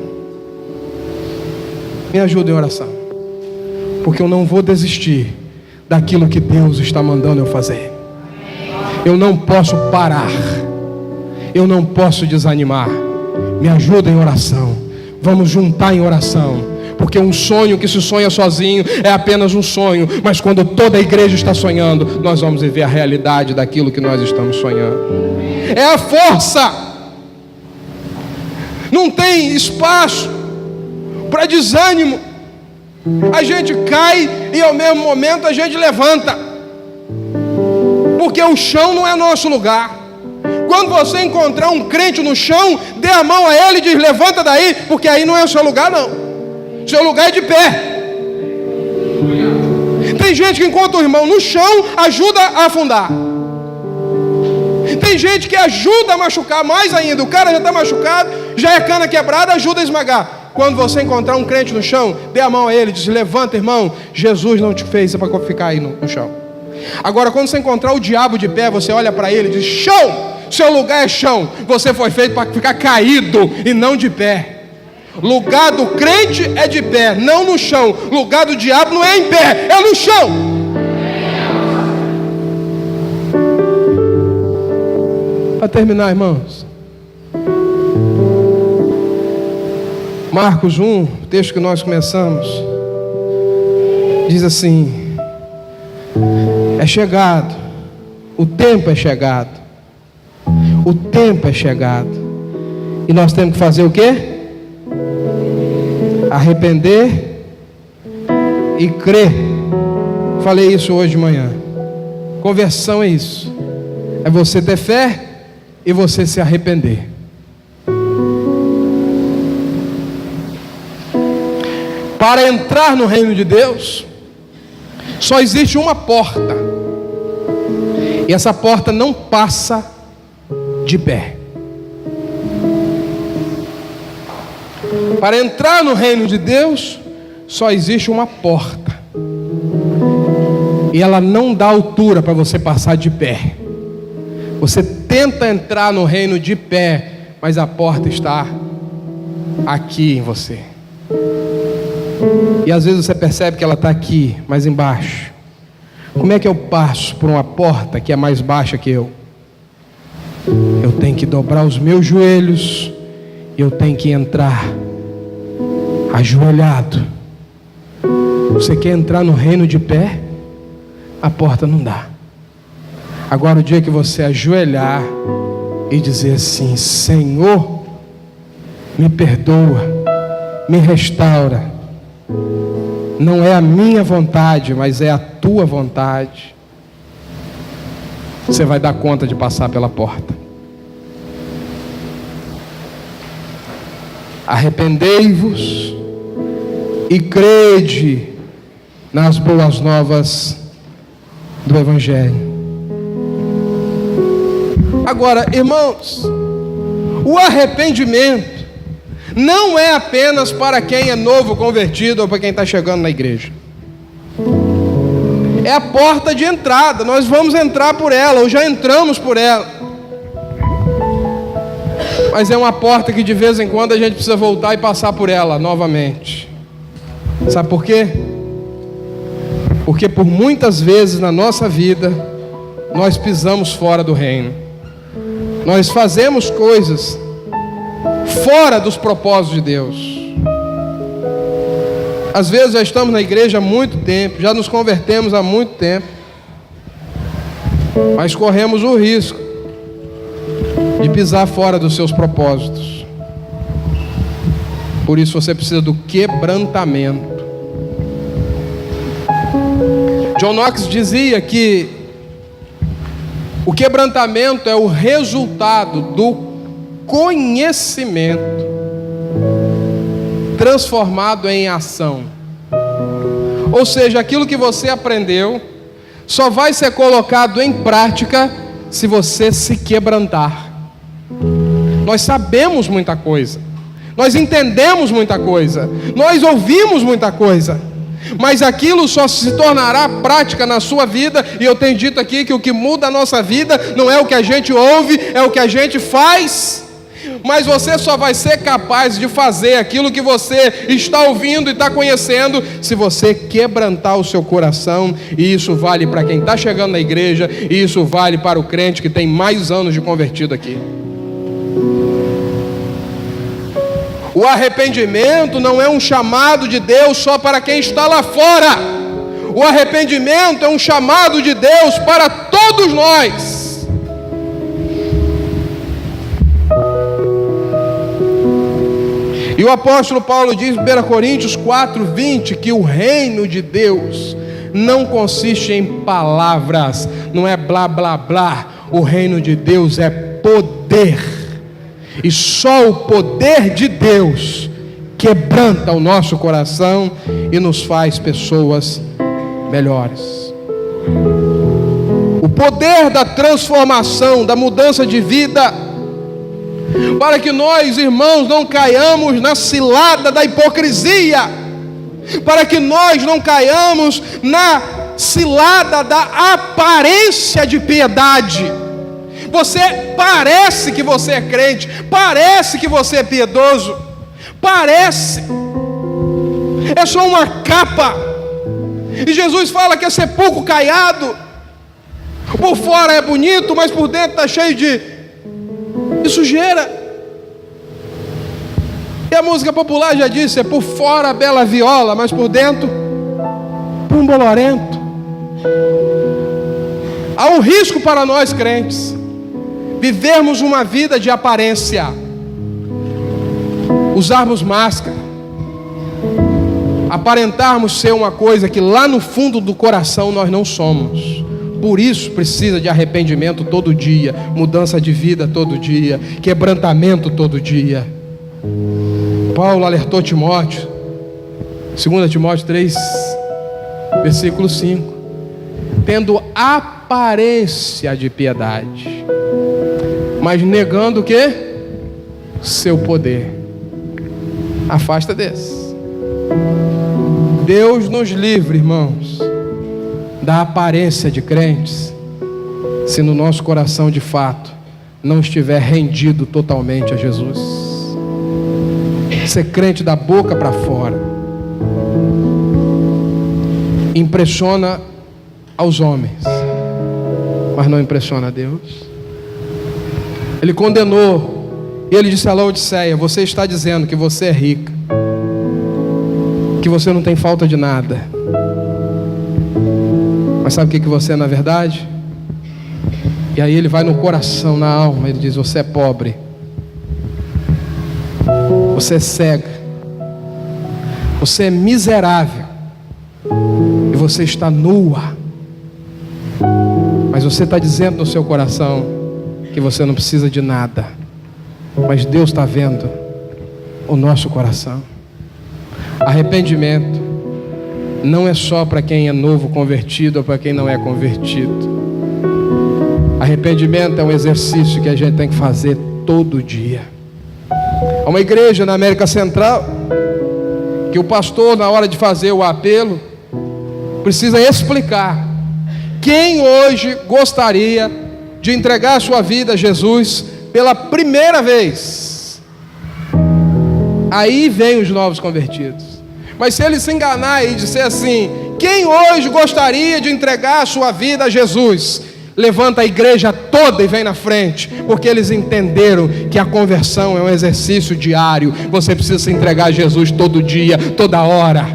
Me ajuda em oração, porque eu não vou desistir daquilo que Deus está mandando eu fazer. Eu não posso parar, eu não posso desanimar. Me ajuda em oração. Vamos juntar em oração. Porque um sonho que se sonha sozinho é apenas um sonho, mas quando toda a igreja está sonhando, nós vamos viver a realidade daquilo que nós estamos sonhando. É a força. Não tem espaço para desânimo. A gente cai e ao mesmo momento a gente levanta, porque o chão não é nosso lugar. Quando você encontrar um crente no chão, dê a mão a ele e diz: levanta daí, porque aí não é o seu lugar não. Seu lugar é de pé. Tem gente que encontra o irmão no chão, ajuda a afundar. Tem gente que ajuda a machucar mais ainda. O cara já está machucado, já é cana quebrada, ajuda a esmagar. Quando você encontrar um crente no chão, dê a mão a ele e diz: levanta, irmão, Jesus não te fez para ficar aí no chão. Agora, quando você encontrar o diabo de pé, você olha para ele e diz: chão, seu lugar é chão. Você foi feito para ficar caído e não de pé. Lugar do crente é de pé, não no chão. Lugar do diabo não é em pé, é no chão. Para terminar, irmãos, Marcos 1, o texto que nós começamos, diz assim: é chegado, o tempo é chegado, o tempo é chegado, e nós temos que fazer o quê? Arrepender e crer. Falei isso hoje de manhã. Conversão é isso, é você ter fé e você se arrepender. Para entrar no reino de Deus, só existe uma porta, e essa porta não passa de pé. Para entrar no reino de Deus, só existe uma porta, e ela não dá altura para você passar de pé. Você tenta entrar no reino de pé, mas a porta está aqui em você. E às vezes você percebe que ela está aqui, mais embaixo. Como é que eu passo por uma porta que é mais baixa que eu? Eu tenho que dobrar os meus joelhos, eu tenho que entrar ajoelhado. Você quer entrar no reino de pé? A porta não dá. Agora, o dia que você ajoelhar e dizer assim: Senhor, me perdoa, me restaura, não é a minha vontade, mas é a tua vontade, você vai dar conta de passar pela porta. Arrependei-vos e crede nas boas novas do Evangelho. Agora, irmãos, o arrependimento não é apenas para quem é novo convertido ou para quem está chegando na igreja. É a porta de entrada, nós vamos entrar por ela, ou já entramos por ela. Mas é uma porta que de vez em quando a gente precisa voltar e passar por ela novamente. Sabe por quê? Porque por muitas vezes na nossa vida, nós pisamos fora do reino. Nós fazemos coisas fora dos propósitos de Deus. Às vezes já estamos na igreja há muito tempo, já nos convertemos há muito tempo, mas corremos o risco de pisar fora dos seus propósitos. Por isso você precisa do quebrantamento. John Knox dizia que o quebrantamento é o resultado do conhecimento transformado em ação. Ou seja, aquilo que você aprendeu só vai ser colocado em prática se você se quebrantar. Nós sabemos muita coisa, nós entendemos muita coisa, nós ouvimos muita coisa, mas aquilo só se tornará prática na sua vida. E eu tenho dito aqui que o que muda a nossa vida não é o que a gente ouve, é o que a gente faz. Mas você só vai ser capaz de fazer aquilo que você está ouvindo e está conhecendo se você quebrantar o seu coração. E isso vale para quem está chegando na igreja, e isso vale para o crente que tem mais anos de convertido aqui. O arrependimento não é um chamado de Deus só para quem está lá fora. O arrependimento é um chamado de Deus para todos nós. E o apóstolo Paulo diz em 1 Coríntios 4:20 que o reino de Deus não consiste em palavras, não é blá blá blá. O reino de Deus é poder. E só o poder de Deus quebranta o nosso coração e nos faz pessoas melhores. O poder da transformação, da mudança de vida, para que nós, irmãos, não caiamos na cilada da hipocrisia, para que nós não caiamos na cilada da aparência de piedade. Você parece que você é crente, parece que você é piedoso, parece, é só uma capa. E Jesus fala que é sepulcro caiado, por fora é bonito, mas por dentro está cheio de sujeira. E a música popular já disse, é por fora bela viola, mas por dentro um bolorento. Há um risco para nós crentes vivermos uma vida de aparência, usarmos máscara, aparentarmos ser uma coisa que lá no fundo do coração nós não somos. Por isso precisa de arrependimento todo dia, mudança de vida todo dia, quebrantamento todo dia. Paulo alertou Timóteo, 2 Timóteo 3, versículo 5, tendo aparência de piedade, mas negando o quê? Seu poder. Afasta desse. Deus nos livre, irmãos, da aparência de crentes, se no nosso coração de fato não estiver rendido totalmente a Jesus. Ser crente da boca para fora impressiona aos homens, mas não impressiona a Deus. Ele condenou, e ele disse a Laodiceia: você está dizendo que você é rica, que você não tem falta de nada, mas sabe o que você é na verdade? E aí ele vai no coração, na alma, ele diz: você é pobre, você é cega, você é miserável, e você está nua. Mas você está dizendo no seu coração que você não precisa de nada, mas Deus está vendo o nosso coração. Arrependimento não é só para quem é novo convertido ou para quem não é convertido. Arrependimento é um exercício que a gente tem que fazer todo dia. Há uma igreja na América Central que o pastor, na hora de fazer o apelo, precisa explicar: quem hoje gostaria de entregar a sua vida a Jesus pela primeira vez? Aí vem os novos convertidos. Mas se ele se enganar e disser assim: quem hoje gostaria de entregar a sua vida a Jesus? Levanta a igreja toda e vem na frente, porque eles entenderam que a conversão é um exercício diário. Você precisa se entregar a Jesus todo dia, toda hora.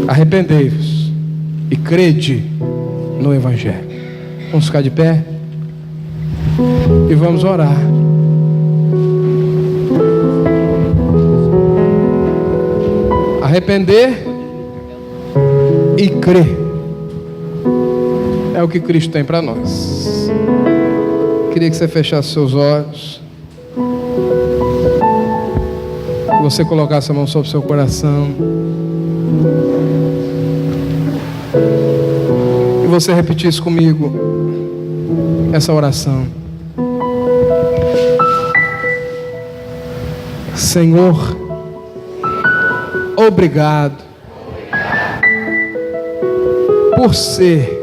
Arrependei-vos e crede no Evangelho. Vamos ficar de pé e vamos orar. Arrepender e crer é o que Cristo tem para nós. Queria que você fechasse seus olhos, que você colocasse a mão sobre o seu coração e você repetisse comigo essa oração: Senhor, obrigado por ser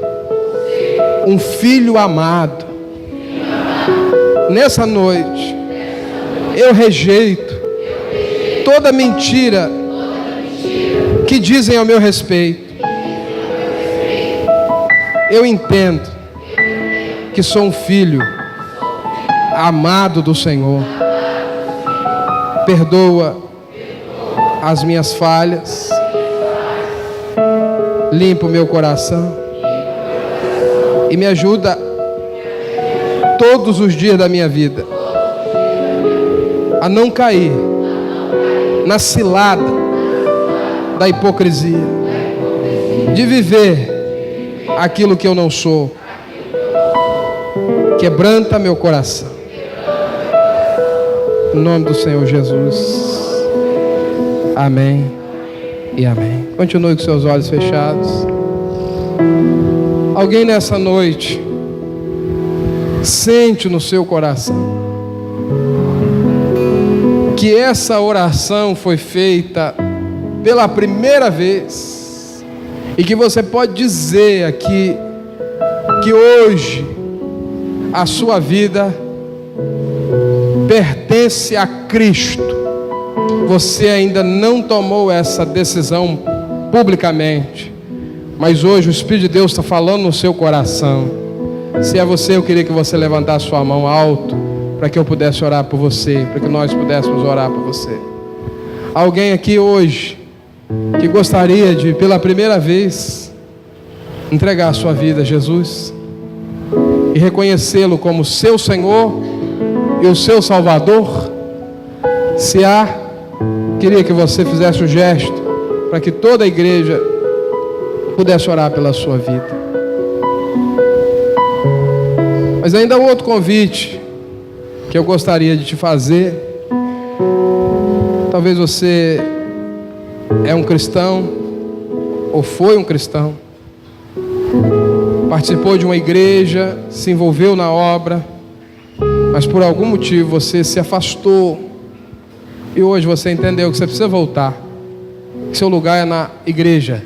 um filho amado. Nessa noite eu rejeito toda mentira que dizem ao meu respeito. Eu entendo que sou um filho amado do Senhor. Perdoa as minhas falhas. Limpa o meu coração. E me ajuda todos os dias da minha vida a não cair na cilada da hipocrisia, de viver aquilo que eu não sou. Quebranta meu coração. Em nome do Senhor Jesus. Amém e amém. Continue com seus olhos fechados. Alguém nessa noite sente no seu coração que essa oração foi feita pela primeira vez e que você pode dizer aqui que hoje a sua vida pertence a Cristo. Você ainda não tomou essa decisão publicamente, mas hoje o Espírito de Deus está falando no seu coração. Se é você, eu queria que você levantasse sua mão alto para que eu pudesse orar por você, para que nós pudéssemos orar por você. Alguém aqui hoje que gostaria de, pela primeira vez, entregar a sua vida a Jesus e reconhecê-lo como seu Senhor e o seu Salvador? Se há, queria que você fizesse um gesto para que toda a igreja pudesse orar pela sua vida. Mas ainda há outro convite que eu gostaria de te fazer. Talvez você é um cristão ou foi um cristão, participou de uma igreja, se envolveu na obra, mas por algum motivo você se afastou e hoje você entendeu que você precisa voltar, que seu lugar é na igreja,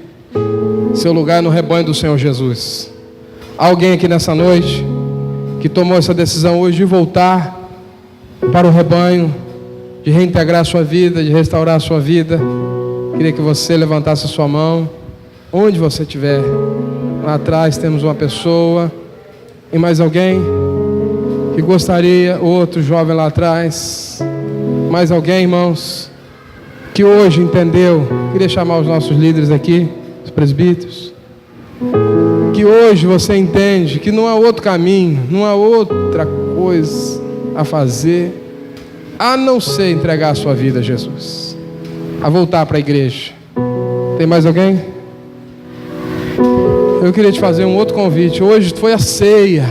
seu lugar é no rebanho do Senhor Jesus. Alguém aqui nessa noite que tomou essa decisão hoje de voltar para o rebanho, de reintegrar a sua vida, de restaurar a sua vida? Queria que você levantasse a sua mão, onde você estiver. Lá atrás temos uma pessoa. E mais alguém que gostaria? Outro jovem lá atrás. Mais alguém, irmãos, que hoje entendeu? Queria chamar os nossos líderes aqui, os presbíteros. Que hoje você entende que não há outro caminho, não há outra coisa a fazer a não ser entregar a sua vida a Jesus, a voltar para a igreja. Tem mais alguém? Eu queria te fazer um outro convite. Hoje foi a ceia.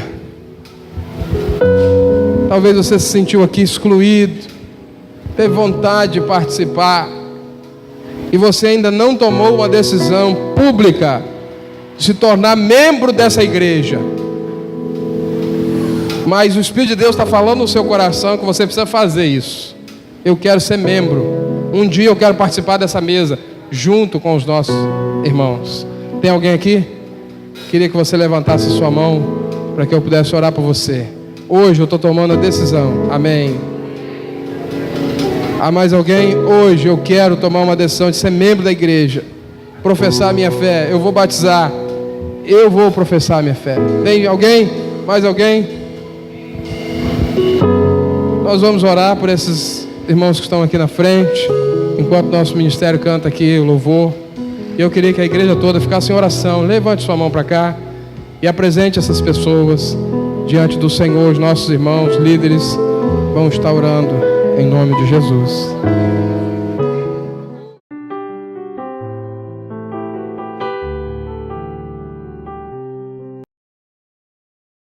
Talvez você se sentiu aqui excluído, teve vontade de participar e você ainda não tomou uma decisão pública de se tornar membro dessa igreja. Mas o Espírito de Deus está falando no seu coração que você precisa fazer isso. Eu quero ser membro. Um dia eu quero participar dessa mesa junto com os nossos irmãos. Tem alguém aqui? Queria que você levantasse sua mão para que eu pudesse orar por você. Hoje eu estou tomando a decisão. Amém. Há mais alguém? Hoje eu quero tomar uma decisão de ser membro da igreja, professar a minha fé. Eu vou batizar. Eu vou professar a minha fé. Tem alguém? Mais alguém? Nós vamos orar por esses irmãos que estão aqui na frente, enquanto nosso ministério canta aqui o louvor. E eu queria que a igreja toda ficasse em oração. Levante sua mão para cá e apresente essas pessoas diante do Senhor. Os nossos irmãos, líderes, vão estar orando em nome de Jesus.